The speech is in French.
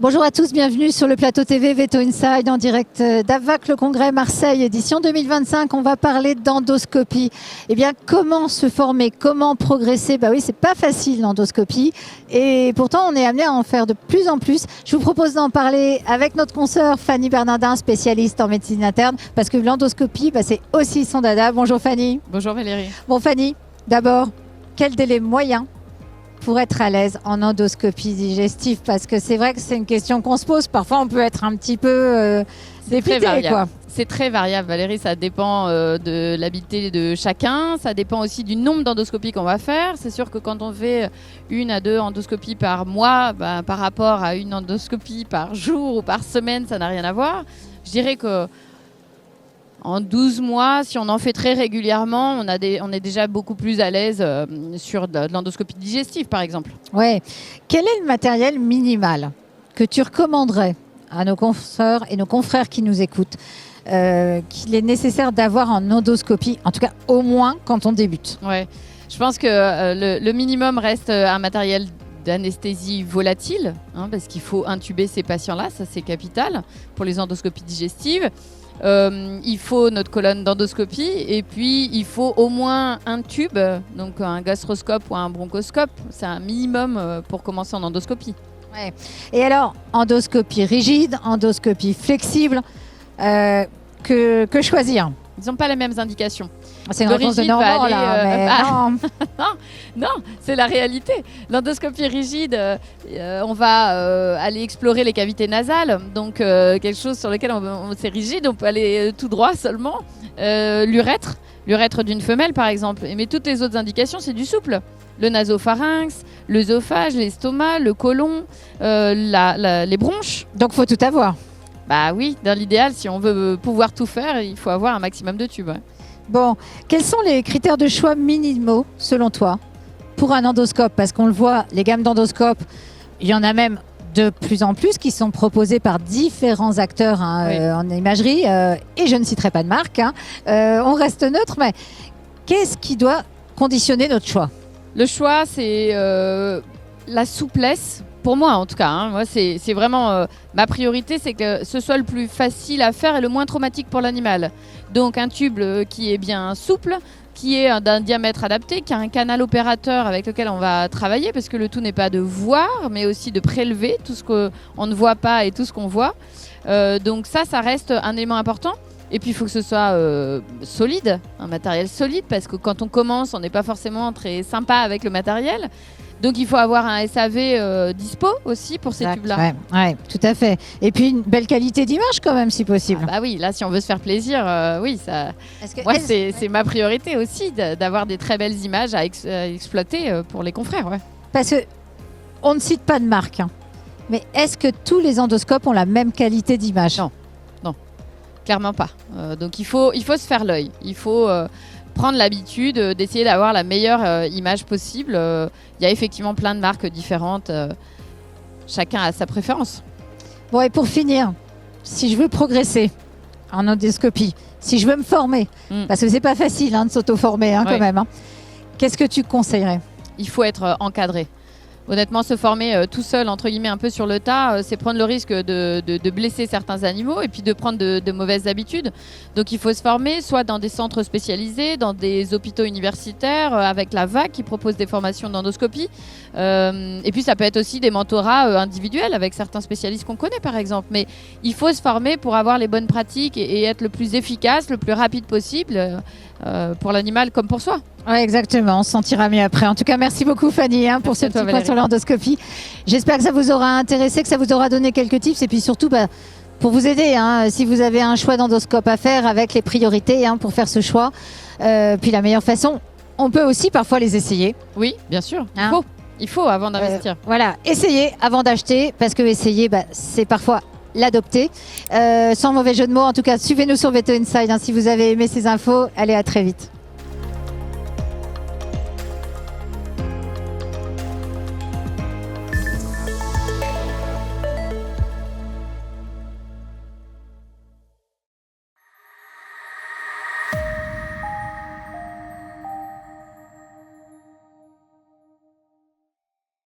Bonjour à tous, bienvenue sur le plateau TV Veto Inside en direct d'AVAC, le congrès Marseille édition 2025. On va parler d'endoscopie. Eh bien, comment se former, comment progresser? Bah oui, c'est pas facile l'endoscopie et pourtant on est amené à en faire de plus en plus. Je vous propose d'en parler avec notre consoeur Fanny Bernardin, spécialiste en médecine interne, parce que l'endoscopie, c'est aussi son dada. Bonjour Fanny. Bonjour Valérie. Bon Fanny, d'abord, quel délai moyen pour être à l'aise en endoscopie digestive? Parce que c'est vrai que c'est une question qu'on se pose. Parfois, on peut être un petit peu dépité, quoi. C'est très variable, Valérie. Ça dépend de l'habileté de chacun. Ça dépend aussi du nombre d'endoscopies qu'on va faire. C'est sûr que quand on fait 1 à 2 endoscopies par mois, par rapport à une endoscopie par jour ou par semaine, ça n'a rien à voir. Je dirais que en 12 mois, si on en fait très régulièrement, on est déjà beaucoup plus à l'aise sur de l'endoscopie digestive, par exemple. Ouais. Quel est le matériel minimal que tu recommanderais à nos consoeurs et nos confrères qui nous écoutent, qu'il est nécessaire d'avoir en endoscopie, en tout cas au moins quand on débute? Ouais. Je pense que le minimum reste un matériel d'anesthésie volatile, parce qu'il faut intuber ces patients-là, ça c'est capital pour les endoscopies digestives. Il faut notre colonne d'endoscopie et puis il faut au moins un tube, donc un gastroscope ou un bronchoscope. C'est un minimum pour commencer en endoscopie. Ouais. Et alors, endoscopie rigide, endoscopie flexible, que choisir? Ils n'ont pas les mêmes indications. C'est une réponse de Normand, là. Mais non, c'est la réalité. L'endoscopie rigide, on va aller explorer les cavités nasales. Donc, quelque chose sur lequel c'est rigide, on peut aller tout droit seulement. L'urètre d'une femelle, par exemple. Mais toutes les autres indications, c'est du souple. Le nasopharynx, l'œsophage, l'estomac, le côlon, les bronches. Donc, il faut tout avoir. Bah oui, dans l'idéal, si on veut pouvoir tout faire, il faut avoir un maximum de tubes. Ouais. Bon, quels sont les critères de choix minimaux, selon toi, pour un endoscope? Parce qu'on le voit, les gammes d'endoscopes, il y en a même de plus en plus qui sont proposées par différents acteurs en imagerie, et je ne citerai pas de marque. On reste neutre, mais qu'est-ce qui doit conditionner notre choix? Le choix, c'est la souplesse. Pour moi, en tout cas, moi, c'est vraiment ma priorité, c'est que ce soit le plus facile à faire et le moins traumatique pour l'animal. Donc un tube qui est bien souple, qui est d'un diamètre adapté, qui a un canal opérateur avec lequel on va travailler, parce que le tout n'est pas de voir, mais aussi de prélever tout ce qu'on ne voit pas et tout ce qu'on voit. Donc ça reste un élément important. Et puis il faut que ce soit solide, un matériel solide, parce que quand on commence, on n'est pas forcément très sympa avec le matériel. Donc il faut avoir un SAV dispo aussi pour ces tubes-là. Ouais, tout à fait. Et puis une belle qualité d'image quand même, si possible. Ah bah oui, là si on veut se faire plaisir, oui, ça. Moi c'est ma priorité aussi d'avoir des très belles images à exploiter pour les confrères. Ouais. Parce que on ne cite pas de marque, mais est-ce que tous les endoscopes ont la même qualité d'image? Non, clairement pas. Donc il faut se faire l'œil. Il faut prendre l'habitude d'essayer d'avoir la meilleure image possible. Il y a effectivement plein de marques différentes. Chacun a sa préférence. Bon, et pour finir, si je veux progresser en endoscopie, si je veux me former, parce que c'est pas facile de s'auto-former quand même, qu'est-ce que tu conseillerais? Il faut être encadré. Honnêtement, se former tout seul, entre guillemets, un peu sur le tas, c'est prendre le risque de blesser certains animaux et puis de prendre de mauvaises habitudes. Donc il faut se former soit dans des centres spécialisés, dans des hôpitaux universitaires, avec la VAC qui propose des formations d'endoscopie. Et puis ça peut être aussi des mentorats individuels avec certains spécialistes qu'on connaît, par exemple. Mais il faut se former pour avoir les bonnes pratiques et être le plus efficace, le plus rapide possible pour l'animal comme pour soi. Oui, exactement. On se sentira mieux après. En tout cas, merci beaucoup Fanny pour ce petit point sur l'endoscopie. J'espère que ça vous aura intéressé, que ça vous aura donné quelques tips et puis surtout pour vous aider, si vous avez un choix d'endoscope à faire avec les priorités pour faire ce choix. Puis la meilleure façon, on peut aussi parfois les essayer. Oui, bien sûr. Il faut avant d'investir. Voilà, essayez avant d'acheter parce que essayer, c'est parfois l'adopter. Sans mauvais jeu de mots, en tout cas, suivez-nous sur Veto Inside. Si vous avez aimé ces infos, allez, à très vite.